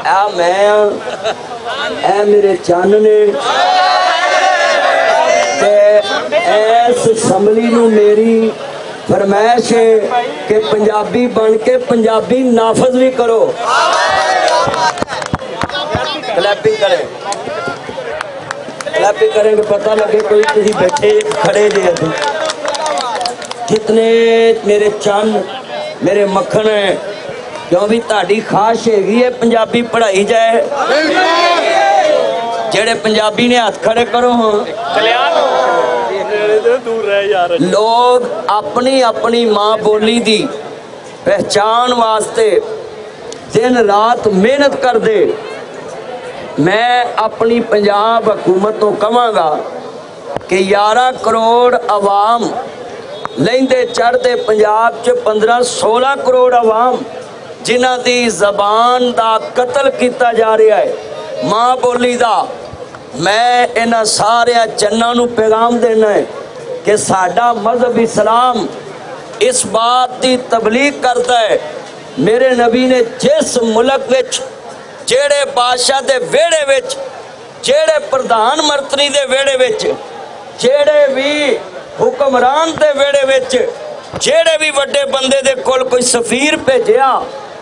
आ मैं ए मेरे चन्न ने इस असम्बली नूं मेरी फरमाइश है कि पंजाबी बन के पंजाबी नाफज भी करो। क्लैपिंग करें, क्लैपिंग करेंगे पता लगे कोई किसी बैठे खड़े जे। जितने मेरे चन्न मेरे मक्खन है क्यों भी ताड़ी खाश हैगी है पंजाबी पढ़ाई जाए। जेड़े पंजाबी ने हाथ खड़े करो लोग अपनी अपनी माँ बोली दी पहचान वास्ते दिन रात मेहनत कर दे। मैं अपनी पंजाब हुकूमत को कहांगा कि 11 करोड़ आवाम लेंदे चढ़ते पंजाब च 15-16 करोड़ आवाम जिन्हां दी ज़बान दा कतल किया जा रहा है माँ बोली दा। मैं इन्हां सारे चन्नां नूं पैगाम देना है कि साडा मजहब इस्लाम इस बात की तबलीग करता है। मेरे नबी ने जिस मुल्क विच जेड़े बादशाह दे वेड़े विच जेड़े प्रधान मंत्री दे वेड़े विच जेड़े भी हुक्मरान दे वेड़े विच जेड़े भी वड्डे बंदे दे कोल कोई सफीर भेजिया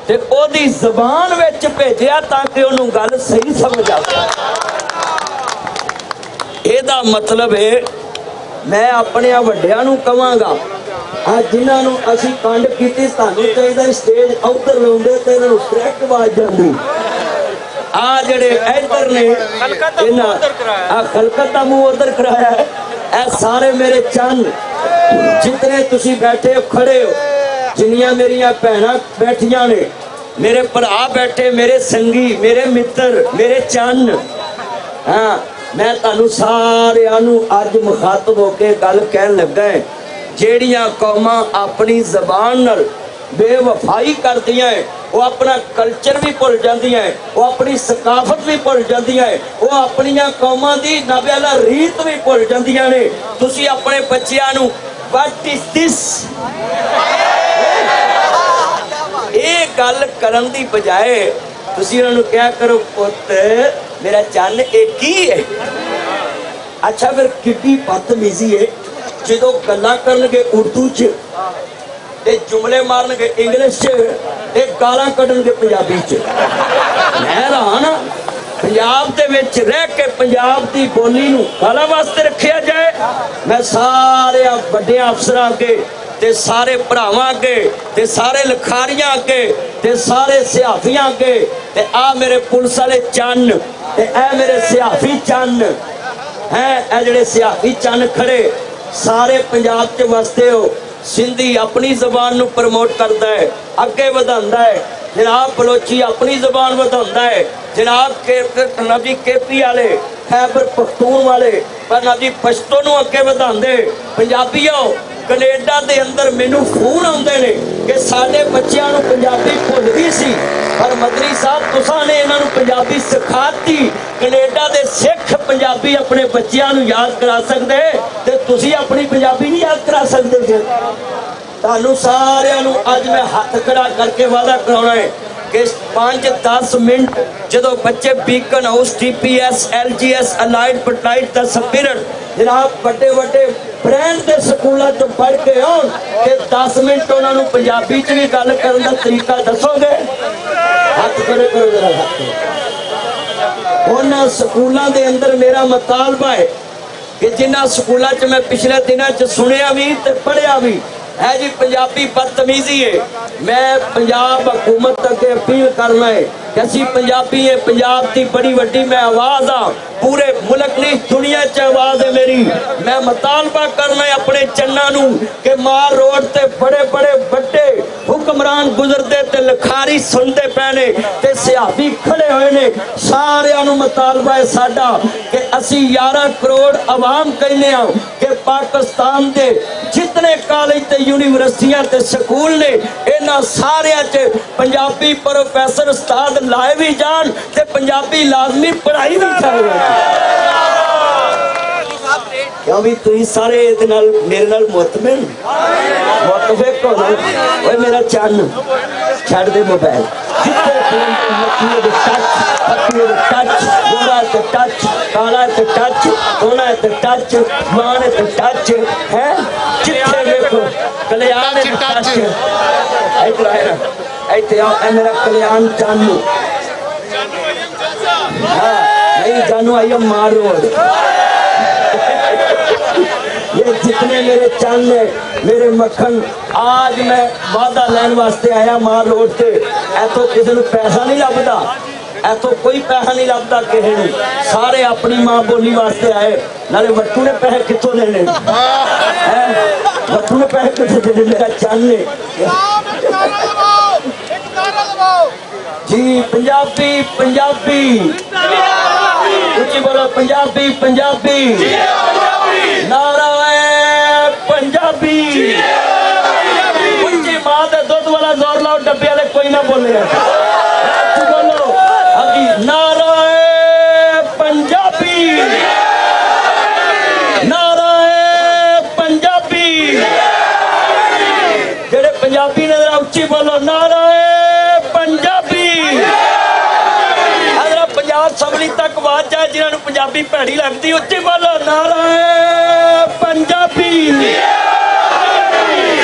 ते ओदी ज़बान विच भेजिया ताकि उन्होंने गल सही समझ आवे। एदा मतलब है मैं अपने वड्डियां नूं कहांगा जिन्होंने असीं कंड कीती सानूं चाहीदा स्टेज उधर लाउंदे ते इन्हां नूं डायरैक्ट आवाज़ जांदी। आ जड़े इधर ने खलकता मुंह उधर कराया है। ए सारे मेरे चन्न जितने तुसी बैठे हो खड़े हो जिन्नियां मेरियां भैणां बैठियां ने मेरे भरा बैठे मेरे संगी मेरे मित्र मेरे चन्न हाँ मैं तुहानूं सारिआं नूं अज मुखातब होके गल कहन लगा है। जेड़ियां कौमां अपनी ज़बान नाल बेवफाई करदियां है वो अपना कल्चर भी भुल जांदियां है वो अपनी सकाफत भी भुल जांदियां है वो अपनियां कौमां दी नावेला रीत भी भुल जांदियां ने। तुसी अपने बच्चियां नूं व्हाट इज दिस ये गल करन दी बजाए तुसी उन्हां नूं क्या करो पुत्त मेरा चन्न एक ही है। अच्छा फिर कितनी बदतमीजी है जो गल्लां करनगे उर्दू च ते जुमले मारनगे इंग्लिश च ते गालां कढणगे पंजाबी च। मैं हैरान पंजाब दे विच रह के पंजाब दी बोली नूं गालां वास्ते रखिया जाए। मैं सारे वड्डे अफसरां अगे ते सारे भरावां अगे ते सारे लिखारियां अगे ते सारे सियाफियां अगे ते आ मेरे पुलिस वाले चन्न ते ए मेरे सियाफी चन्न हैं ए जेड़े सियाफी चन्न खड़े सारे पंजाब च वसते हो। सिंधी अपनी जबान नूं प्रमोट करता है अगे वधांदा है। जनाब बलोची अपनी जबान वधांदा है। जनाब नबी केपी वाले खैबर पख्तून वाले पर नबी पश्तो नूं अगे वधांदे। पंजाबीओ कनेडा दे अंदर मैनू फोन आउंदे ने कि साडे बच्चियां नूं पंजाबी भुल गई सी पर मदरी साहब तुसां ने इन्हां नूं पंजाबी सिखाती। कनेडा दे सिख पंजाबी अपने बच्चियां नूं याद करा सकदे ते तुसीं अपनी पंजाबी नहीं याद करा सकदे। तुहानूं सारिआं नूं अज मैं हत्थ खड़ा करके वादा कराउणा है कि 5-10 मिनट जदों बच्चे beacon house TPS LGS allied पटलाइट दा स्पिरिट जनाब वड्डे वड्डे ब्रांड के स्कूलों चो पढ़ के आउण ते 10 मिनट उन्होंने पंजाबी च भी गल करने का तरीका दसोगे। हाथ खड़े करो जरा हाथ। उन्होंने स्कूलों के अंदर मेरा मुतालबा है कि जिन्होंने स्कूलों च मैं पिछले दिनों च सुनिया भी ते पढ़िया भी है जी पंजाबी बदतमीजी है। मैं पंजाब हुकूमत अगे अपील करना है कि असी पंजाबी है पंजाब की बड़ी वड्डी मैं आवाज़ हाँ पूरे मुल्क नहीं दुनिया च आवाज़ है मेरी। मैं मुतालबा करना है अपने चन्ना नूं कि मार रोड ते बड़े बड़े बड़े हुक्मरान गुजरते ते लिखारी सुनते पैने ते सियाफी खड़े हुए ने। सारिआं नूं मुतालबा है साडा कि असी 11 करोड़ आवाम कहने कि पाकिस्तान के जितने कॉलेज ते यूनिवर्सिटियां ते स्कूल ने इन्हां सारिआं च पंजाबी प्रोफैसर उस्ताद लाए भी जान ते पंजाबी लाजमी पढ़ाई भी जाए। क्यों भी तुम सारे मेरे नाल मुतमिन मुतफिक हो ना। मेरा चन्न छड़ दे मोबाइल जिथे पत्नी टच, गोरा है तो टच, काला है तो टच, सोना है तो टच, मान है तो टच है, जिथे देखो कल्याण है तो टच। इधर आए ना, इधर आओ, ए मेरा कल्याण जानू। हाँ नहीं जानू, आई मार रोड। ये जितने मेरे चंद है, मेरे मक्खन, आज मैं वादा लैन वास्ते आया मार रोड से। ऐथों किसी को पैसा नहीं लभदा, ऐथों कोई पैसा नहीं लभदा किसी को, सारे अपनी मां बोली वास्ते आए। नाले वट्टू ने पैसे कितों देने, वट्टू ने पैसे कितों देने, मेरा चंद है जी। पंजाबी पंजाबी ऊंची बोलो, पंजाबी पंजाबी, नारा है पंजाबी। ऊंची मां दे दुध वाला जोर लाओ, डब्बे वाले कोई ना बोले। बोलो अभी, नारा है पंजाबी, नारा है पंजाबी। जेड़े पंजाबी ने जरा ऊंची बोलो, नारा है पंजाबी। पंजाब सबली तक आवाज जाए जिन्होंने पंजाबी भैड़ी लगती, उच्ची बोलो, नारा है पंजाबी।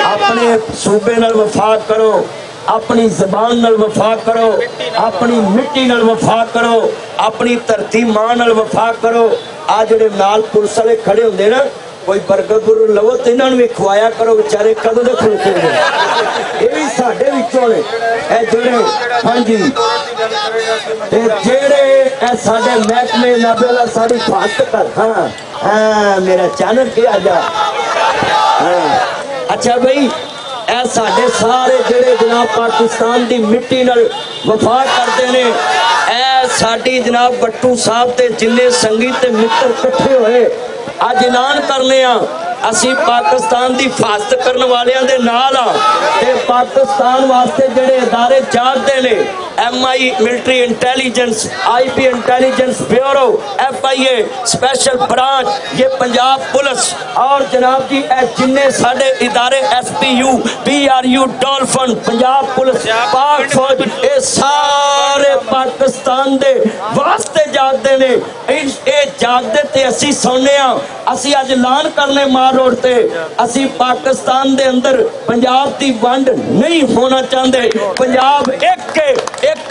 अपने सूबे नाल वफा करो, अपनी जबान नाल वफा करो, अपनी मिट्टी नाल वफा करो, अपनी धरती मां नाल वफा करो। आ जेडे नाल पुलिस वाले खड़े होंदे ना, कोई बर्गर बुर्गर लवो तो इन्होंने भी खवाया करो, बेचारे कदों दे खलोते ने। ये भी साडे विचों ने जेड़े, हाँ जी, जेड़े साडे महकमे नाबेला साड़ी फास्ट कर। हाँ हाँ मेरा चैनल के आ जा। हाँ अच्छा भाई, ए साडे सारे जेड़े जनाब पाकिस्तान दी मिट्टी नाल वफा करते ने, ए साडी जनाब बट्टू साहब ते जिन्ने संगी ते मित्र इकट्ठे होए अज ऐलान करने असी पाकिस्तान की हिफाजत करने वालियां दे नाल ते पाकिस्तान वास्ते जेड़े इदारे जागते ने, MI military intelligence, IP intelligence bureau, FIA special branch, ये पंजाब पुलिस और जनाब जी जिन्ने साडे इदारे SPU, PRU, dolphin, Punjab police, पाक फौज, ये सारे पाकिस्तान दे वास्ते जागते ने। ये जागते ते असी सोने, असी अज ऐलान करने मार रोड ते, असी पाकिस्तान दे अंदर पंजाब की वंड नहीं होना चाहते। पंजाब एक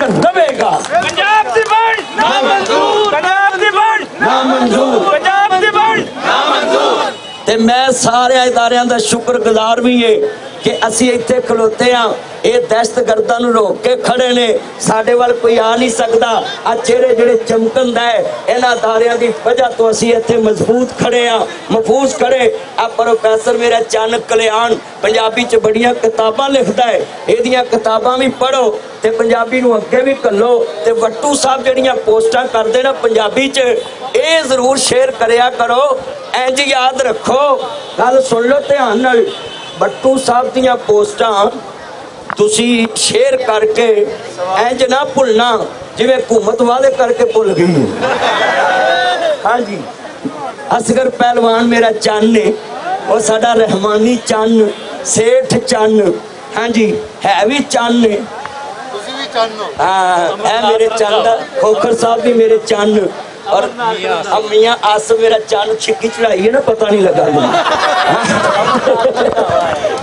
रहेगा, पंजाब की वंड नामंजूर, पंजाब की वंड नामंजूर, पंजाब की वंड नामंजूर। ते मैं सारे इदारियां दा शुक्रगुजार भी है कि असी इत्थे खलोते हाँ, ये दहशतगर्दां नूं रोक के खड़े ने, साडे वाल कोई आ नहीं सकता। आ चेहरे जेड़े चमकन दा है, इन्हां इदारियां दी वजह तो असी इत्थे मजबूत खड़े हाँ, महफूज खड़े। आ प्रोफैसर मेरा चंद कल्याण पंजाबी च बड़ियां किताबां लिखदा है, इहदियां किताबां भी पढ़ो ते पंजाबी नूं अगे भी घल्लो। ते वट्टू साहब जड़ियां पोस्टां करदे ना पंजाबी च, ये जरूर शेयर करया करो। इंज याद रखो, गल सुन लो ध्यान नाल, वट्टू साहब दीयां पोस्टां तुसी शेयर करके इंज ना भुलना जिवें हुकूमत वादे करके भुल गई। हाँ जी, असगर पहलवान मेरा चन्न ने, और साडा रहमानी चन्न, सेठ चन्न, हाँ जी है भी चन्न ने। हाँ है मेरे चन्न, खोखर साहब भी मेरे चन्न, और मियां आस मेरा चन्न छिक्की चढ़ाई है ना, पता नहीं लगा।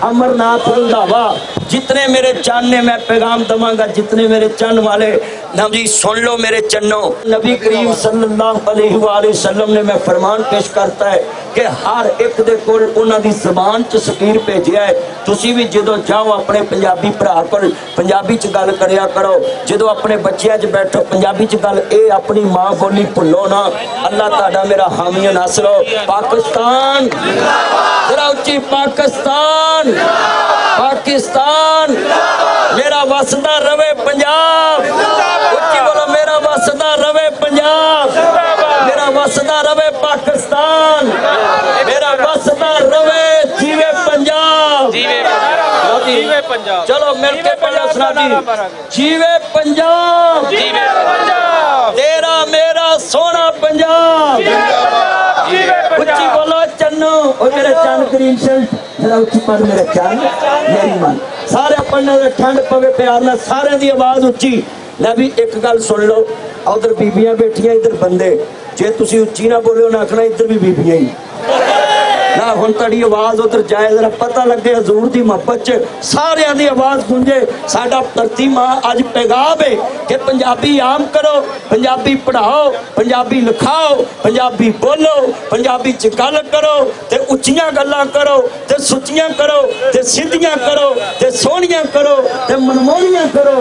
अमरनाथ रंधावा, जितने मेरे चन्न ने मैं पैगाम दवांगा, जितने मेरे चन्न वाले नबी सुन लो मेरे चन्नो। नबी करीम सल्लल्लाहु अलैहि वसल्लम ने मैं फरमान पेश करता है कि हर एक दे कोल उन्हां दी ज़बान च सकीर भेजिया है। तुसी भी जदों जाओ अपने पंजाबी भरा कोल पंजाबी च गल करिया करो, जदों अपने बच्चियां च बैठो पंजाबी च गल, ए अपनी मां बोली भुल्लो ना। अल्लाह तुहाडा मेरा हामी नासर हो। पाकिस्तान जरा उच्ची, पाकिस्तान, पाकिस्तान मेरा वसदा रवे पंजाब, उच्ची बोलो मेरा वसदा रवे पंजाब, मेरा वसदा रवे पाकिस्तान, मेरा वसदा रवे जीवे पंजाब, जीवे पंजाब। चलो मिलके पढ़ो सुना जी, जीवे पंजाब, जीवे पंजाब, तेरा मेरा सोना पंजाब, उच्ची बोलो चन्नो, और मेरे चन्न ग्रीन शर्ट जरा उच्ची पढ़ मेरे चन्न मेरी मन, सारे पढ़ने ठंड पवे प्यार ना, सारे दी आवाज उच्ची, ਲੈ भी एक गल सुन लो, उधर बीबियां बैठियां इधर बंदे, जे तुसी उच्ची ना बोले उन्हें आखना इधर भी बीबियां ही ना। हुण तुहाडी आवाज़ उधर जाए, जरा पता लगे हजूर की मुहब्बत च सारियां दी आवाज़ गूंजे। साडा धरती मां अज पैगाम है कि पंजाबी आम करो, पंजाबी पढ़ाओ, पंजाबी लिखाओ, पंजाबी बोलो, पंजाबी च गल करो ते उच्चियां गल्लां करो ते सुच्चियां करो ते सीधियां करो ते सोहणियां करो ते मनमोहनियां करो।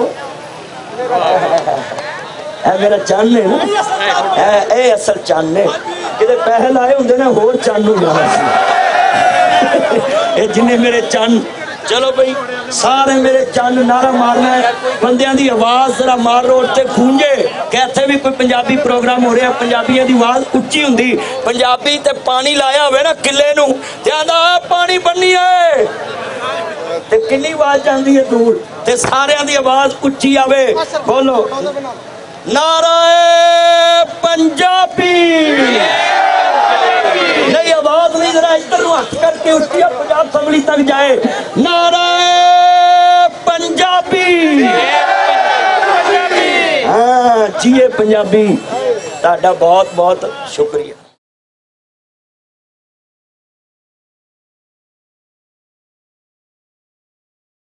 है मेरा चन्न है ना, ए असल चन्न है, किते पैसे लाए होंदे ना होर चन्न हो जाना सी। जिन्ने मेरे चन्न, चलो भाई सारे मेरे चन्न नारा मारना है, बंदियां दी आवाज़ जरा मार रोड ते गूंजे कि इत्थे भी कोई पंजाबी प्रोग्राम हो रहा, पंजाबियों की आवाज़ उच्ची हुंदी। पंजाबी ते पानी लाया होवे ना किले नूं ते आंदा पानी बन्नी है ते किन्नी आवाज़ जांदी है दूर, ते सारियां दी आवाज़ उच्ची आवे। बोलो नाराए पंजाबी, नहीं आवाज नहीं, जरा इधर हाथ करके उच्ची पंजाब असम्बली तक जाए। नाराए पंजाबी, हाँ जिए पंजाबी। तुहाडा बहुत बहुत शुक्रिया।